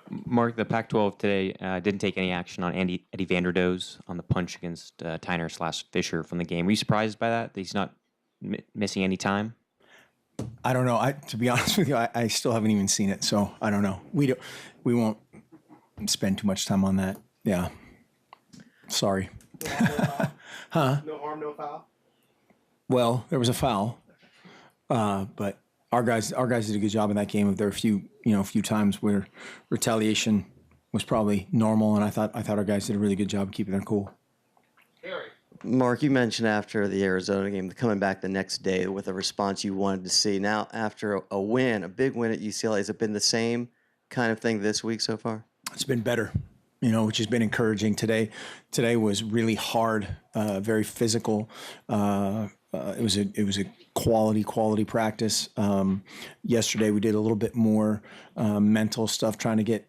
Mark, the Pac-12 today didn't take any action on Eddie Vanderdoes on the punch against Tyner/Fisher from the game. Were you surprised by that he's not missing any time? I don't know. To be honest with you, I still haven't even seen it, so I don't know. We won't spend too much time on that. Yeah. Sorry. Huh? No harm, no foul. Well, there was a foul, but our guys did a good job in that game. There were a few times where retaliation was probably normal, and I thought our guys did a really good job keeping their cool. Mark, you mentioned after the Arizona game, coming back the next day with a response you wanted to see. Now, after a win, a big win at UCLA, has it been the same kind of thing this week so far? It's been better, which has been encouraging. Today was really hard, very physical. It was a quality practice. Yesterday we did a little bit more mental stuff, trying to get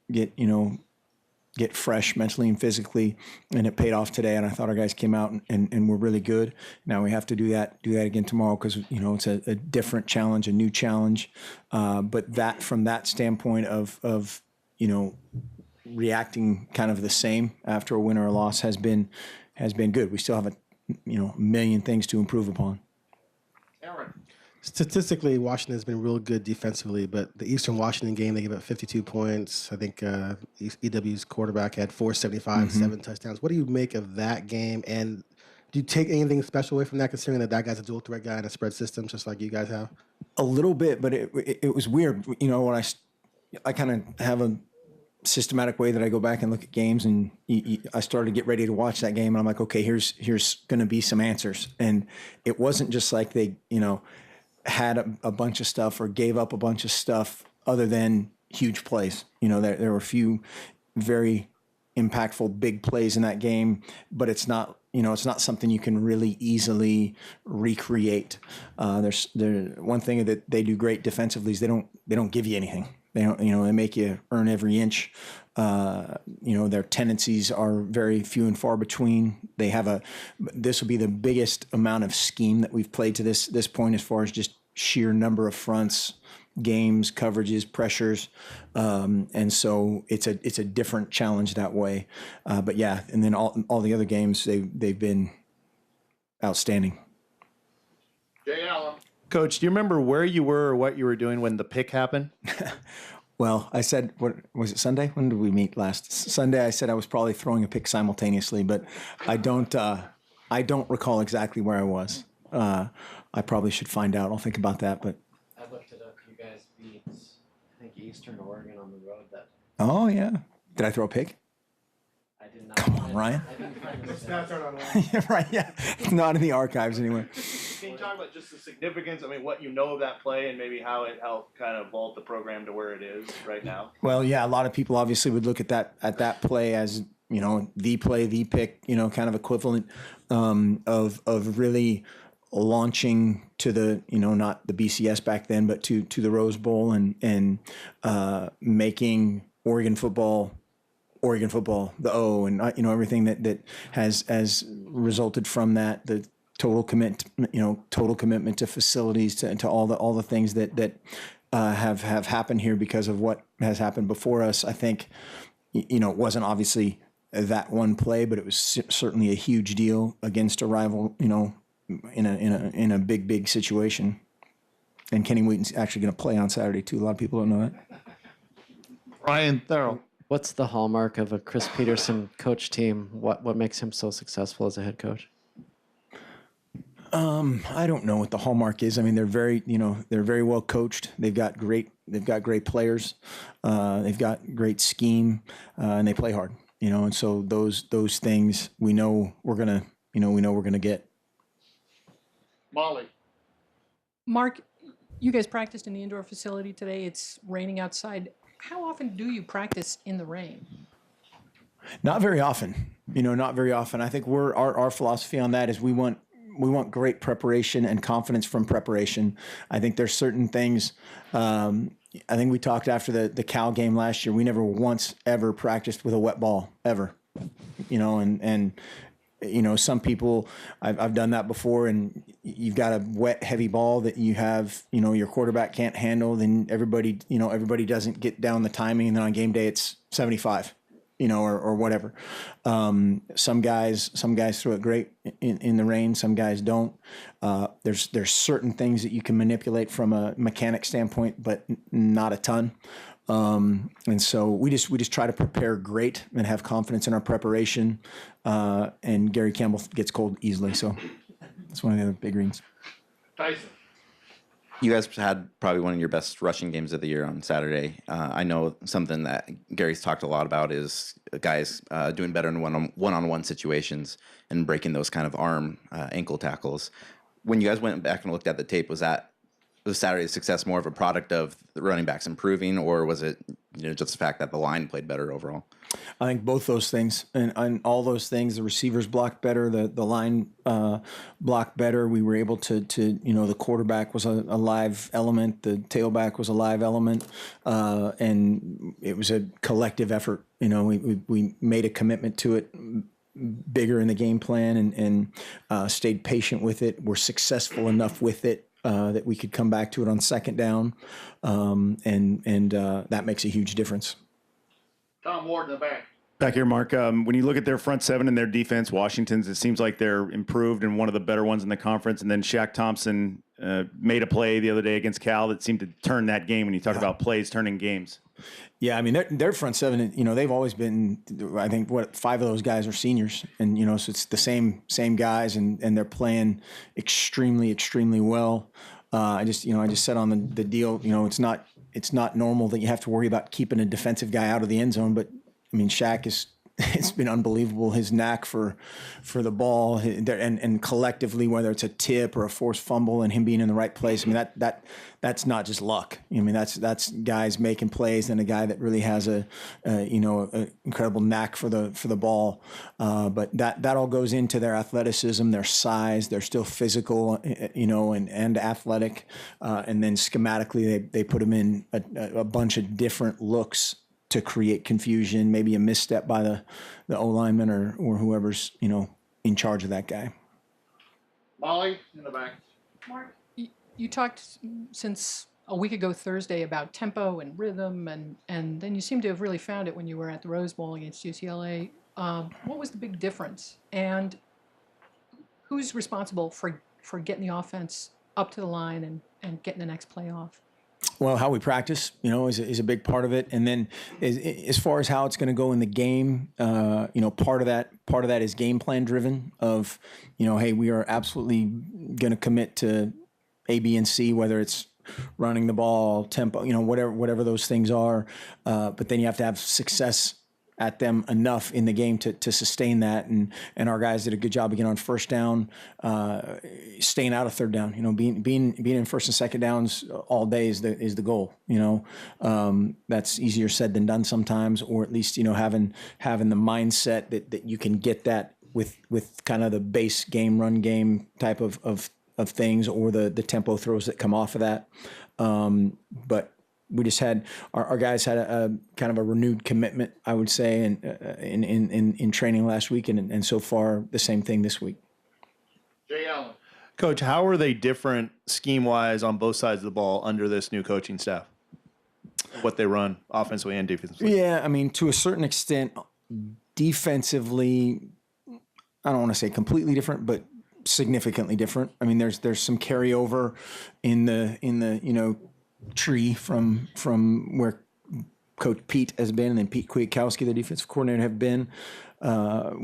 fresh mentally and physically, and it paid off today. And I thought our guys came out and were really good. Now we have to do that again tomorrow because it's a different challenge, a new challenge. But that from that standpoint of reacting kind of the same after a win or a loss has been good. We still have a million things to improve upon. Statistically, Washington has been real good defensively, but the Eastern Washington game, they gave up 52 points. I think EW's quarterback had 475, 7 touchdowns. What do you make of that game? And do you take anything special away from that, considering that guy's a dual threat guy in a spread system, just like you guys have? A little bit, but it was weird. When I kind of have a systematic way that I go back and look at games, and I started to get ready to watch that game, and I'm like, okay, here's going to be some answers. And it wasn't just like they, had a bunch of stuff or gave up a bunch of stuff other than huge plays. There were a few very impactful big plays in that game, but it's not something you can really easily recreate. There's one thing that they do great defensively is they don't give you anything. They don't, they make you earn every inch. Their tendencies are very few and far between. This will be the biggest amount of scheme that we've played to this point, as far as just sheer number of fronts, games, coverages, pressures. And so it's a different challenge that way. But yeah, and then all the other games, they've been outstanding. Jay Allen. Coach, do you remember where you were or what you were doing when the pick happened? Well, I said, what was it, Sunday? When did we meet last? Sunday, I said I was probably throwing a pick simultaneously, but I don't recall exactly where I was. I probably should find out. I'll think about that. But I looked it up. You guys beat, I think, Eastern Oregon on the road. Oh yeah, did I throw a pick? I did not. Come on, Ryan. I didn't find The it. stats aren't online. Yeah, right. Yeah, it's not in the archives anywhere. Can you talk about just the significance? I mean, what you know of that play and maybe how it helped kind of vault the program to where it is right now? Well, yeah, a lot of people obviously would look at that play as the play, the pick, kind of equivalent of really launching to the not the BCS back then, but to the Rose Bowl and making Oregon football the O, and everything that has resulted from that, the total commitment to facilities, to all the things that have happened here because of what has happened before us. I think it wasn't obviously that one play, but it was certainly a huge deal against a rival, in a big situation. And Kenny Wheaton's actually going to play on Saturday too. A lot of people don't know that. Ryan Thurl. What's the hallmark of a Chris Peterson coach team? What makes him so successful as a head coach? I don't know what the hallmark is. I mean, they're very well coached. They've got great players. They've got great scheme, and they play hard. And so those things we know we're gonna get. Molly. Mark, you guys practiced in the indoor facility today. It's raining outside. How often do you practice in the rain? Not very often. Not very often. I think our philosophy on that is we want great preparation and confidence from preparation. I think there's certain things. I think we talked after the Cal game last year. We never once ever practiced with a wet ball ever. And some people, I've done that before, and you've got a wet, heavy ball that you have, your quarterback can't handle. Then everybody doesn't get down the timing, and then on game day it's 75, or whatever. Some guys throw it great in the rain. Some guys don't. There's certain things that you can manipulate from a mechanic standpoint, but not a ton. And so we just try to prepare great and have confidence in our preparation. And Gary Campbell gets cold easily. So that's one of the other big reasons. Tyson. You guys had probably one of your best rushing games of the year on Saturday. I know something that Gary's talked a lot about is guys doing better in one-on-one situations and breaking those kind of ankle tackles. When you guys went back and looked at the tape, was Saturday's success more of a product of the running backs improving, or was it just the fact that the line played better overall? I think both those things, and all those things. The receivers blocked better, the line blocked better. We were able to the quarterback was a live element, the tailback was a live element, and it was a collective effort. We made a commitment to it, bigger in the game plan, and stayed patient with it. We're successful enough with it that we could come back to it on second down, and that makes a huge difference. Tom Ward in the back. Back here, Mark. When you look at their front seven and their defense, Washington's, it seems like they're improved and one of the better ones in the conference. And then Shaq Thompson made a play the other day against Cal that seemed to turn that game. When you talk about plays turning games. Yeah, I mean, their front seven, they've always been, I think, 5 of those guys are seniors. And, so it's the same guys, and they're playing extremely, extremely well. I just said on the deal, it's not normal that you have to worry about keeping a defensive guy out of the end zone. But, I mean, Shaq it's been unbelievable, his knack for the ball, and collectively, whether it's a tip or a forced fumble and him being in the right place. I mean, that's not just luck. I mean, that's guys making plays and a guy that really has a incredible knack for the ball. But that all goes into their athleticism, their size. They're still physical, and athletic. And then schematically, they put them in a bunch of different looks to create confusion, maybe a misstep by the O lineman or whoever's in charge of that guy. Molly in the back. Mark, you talked since a week ago Thursday about tempo and rhythm, and then you seem to have really found it when you were at the Rose Bowl against UCLA. What was the big difference, and who's responsible for getting the offense up to the line and getting the next play off? Well, how we practice, is a big part of it. And then as far as how it's going to go in the game, part of that is game plan driven of, hey, we are absolutely going to commit to A, B, and C, whether it's running the ball, tempo, whatever those things are. But then you have to have success at them enough in the game to sustain that. And our guys did a good job again on first down, staying out of third down, being in first and second downs all day is the goal. That's easier said than done sometimes, or at least, having the mindset that you can get that with kind of the base game, run game type of things, or the tempo throws that come off of that. But we just had our guys had a kind of a renewed commitment, I would say, in training last week, and so far the same thing this week. Jay Allen. Coach, how are they different scheme-wise on both sides of the ball under this new coaching staff? What they run offensively and defensively? Yeah, I mean, to a certain extent, defensively, I don't want to say completely different, but significantly different. I mean, there's some carryover in the tree from where Coach Pete has been, and then Pete Kwiatkowski, the defensive coordinator, have been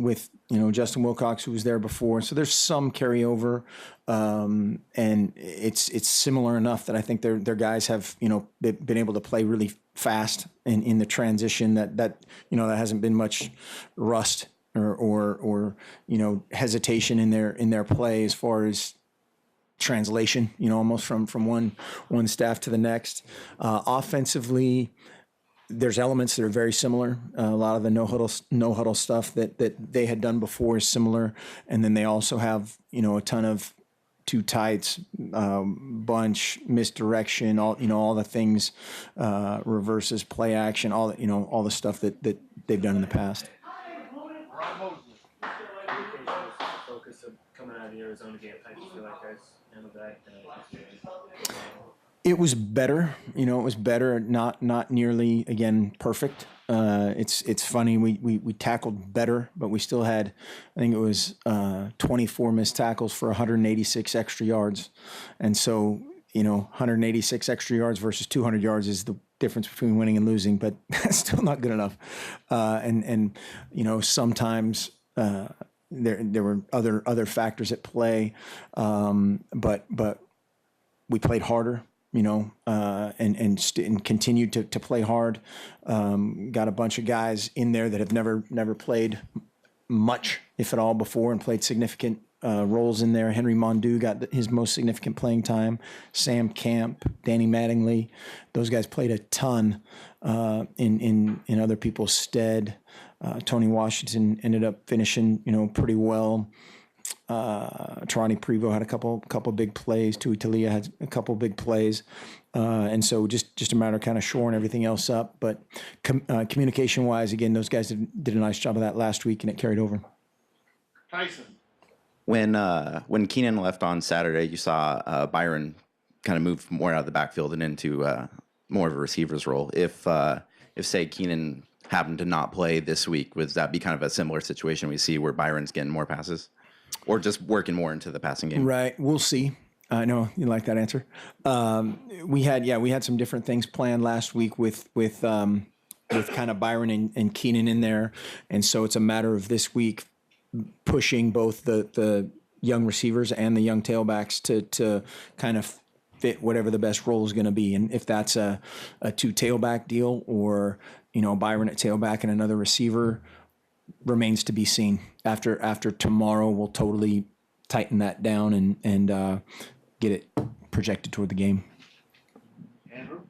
with Justin Wilcox, who was there before. So there's some carryover, and it's similar enough that I think their guys have been able to play really fast in the transition. That hasn't been much rust or hesitation in their play as far as translation, almost from one staff to the next. Offensively, there's elements that are very similar. A lot of the no huddle stuff that they had done before is similar, and then they also have a ton of two tights, bunch, misdirection, all the things, reverses, play action, all the stuff that they've done in the past. Ron Mosley. the Arizona game. How do you feel like guys handled that? It was better, it was better. Not nearly again perfect. It's funny. We tackled better, but we still had, I think it was 24 missed tackles for 186 extra yards, and so 186 extra yards versus 200 yards is the difference between winning and losing, but that's still not good enough. And sometimes there were other factors at play, but we played harder. And continued to play hard. Got a bunch of guys in there that have never played much, if at all, before, and played significant roles in there. Henry Mondu got his most significant playing time. Sam Camp, Danny Mattingly, those guys played a ton in other people's stead. Tony Washington ended up finishing, pretty well. Tarani Prevo had a couple big plays. Tui Talia had a couple big plays, and so just a matter of kind of shoring everything else up. But communication wise, again, those guys did a nice job of that last week, and it carried over. Tyson. When Keenan left on Saturday, you saw Byron kind of move more out of the backfield and into more of a receiver's role. If say Keenan happened to not play this week, would that be kind of a similar situation we see where Byron's getting more passes? Or just working more into the passing game? Right. We'll see. I know you like that answer. We had some different things planned last week with kind of Byron and Keenan in there. And so it's a matter of this week pushing both the young receivers and the young tailbacks to kind of fit whatever the best role is going to be. And if that's a two tailback deal or, Byron at tailback and another receiver, remains to be seen. After tomorrow, we'll totally tighten that down and get it projected toward the game. Andrew.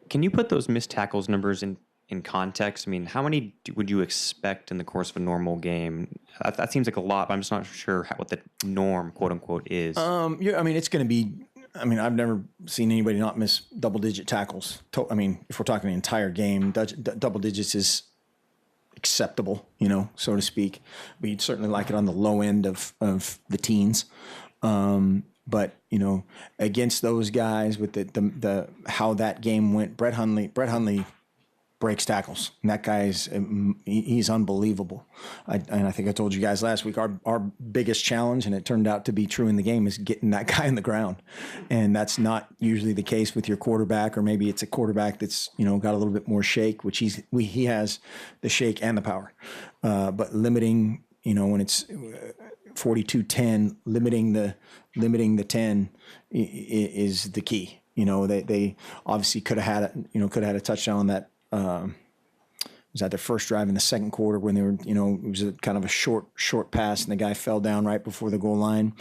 Can you put those missed tackles numbers in context? I mean, how many would you expect in the course of a normal game? That seems like a lot, but I'm just not sure what the norm, quote unquote, is. It's going to be. I've never seen anybody not miss double-digit tackles. If we're talking the entire game, double digits is acceptable, so to speak. We'd certainly like it on the low end of the teens. But, against those guys with the how that game went, Brett Hundley breaks tackles. And that guy's he's unbelievable. And I think I told you guys last week, our biggest challenge, and it turned out to be true in the game, is getting that guy in the ground. And that's not usually the case with your quarterback, or maybe it's a quarterback that's, got a little bit more shake, which he has the shake and the power. But limiting, when it's 42-10, limiting the 10 is the key. They obviously could have had a touchdown on that. Was that their first drive in the second quarter when they were, it was a kind of a short pass and the guy fell down right before the goal line.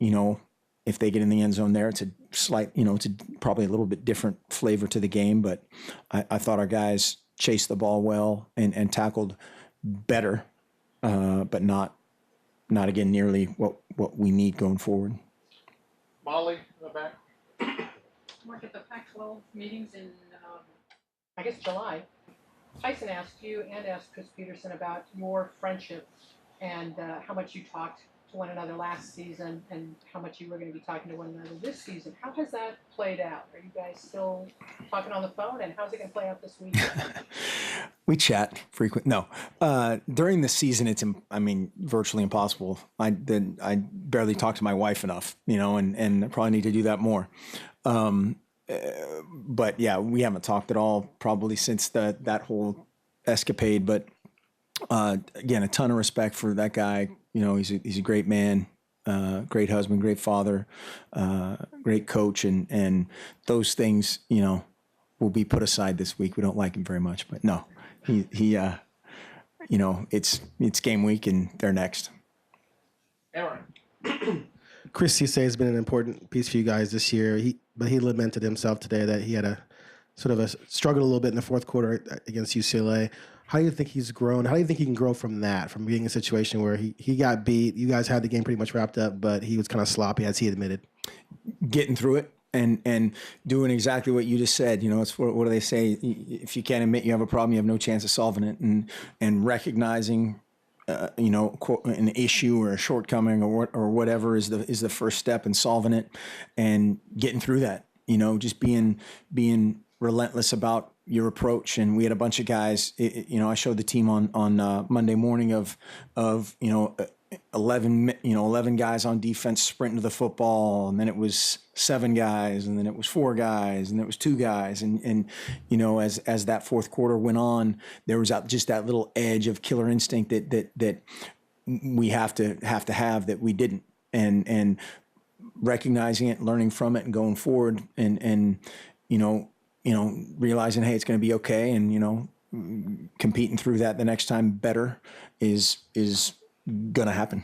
If they get in the end zone there, it's a slight, it's probably a little bit different flavor to the game. But I thought our guys chased the ball well and tackled better, but not again nearly what we need going forward. Molly in the back. Mark, at the Pac-12 meetings in, I guess, July, Tyson asked you and asked Chris Peterson about your friendship and how much you talked to one another last season and how much you were going to be talking to one another this season. How has that played out? Are you guys still talking on the phone, and how's it going to play out this week? We chat frequently. No, during the season, it's virtually impossible. I barely talk to my wife enough, and I probably need to do that more. But yeah, we haven't talked at all probably since that whole escapade. But again, a ton of respect for that guy. He's a great man, great husband, great father, great coach, and those things will be put aside this week. We don't like him very much, but no, he it's game week and they're next. Aaron. Chris Cisse has been an important piece for you guys this year. But he lamented himself today that he had a sort of a struggle a little bit in the fourth quarter against UCLA. How do you think he's grown? How do you think he can grow from that, from being in a situation where he got beat, you guys had the game pretty much wrapped up, but he was kind of sloppy, as he admitted? Getting through it and doing exactly what you just said. It's what do they say? If you can't admit you have a problem, you have no chance of solving it. And recognizing an issue or a shortcoming or whatever is the first step in solving it and getting through that. Just being relentless about your approach. And we had a bunch of guys. I showed the team on Monday morning of 11 guys on defense sprinting to the football, and then it was 7 guys, and then it was 4 guys, and then it was 2 guys, and as that fourth quarter went on, there was just that little edge of killer instinct that we have to have that we didn't, and recognizing it, learning from it, and going forward, and realizing, hey, it's going to be okay, and competing through that the next time better is going to happen.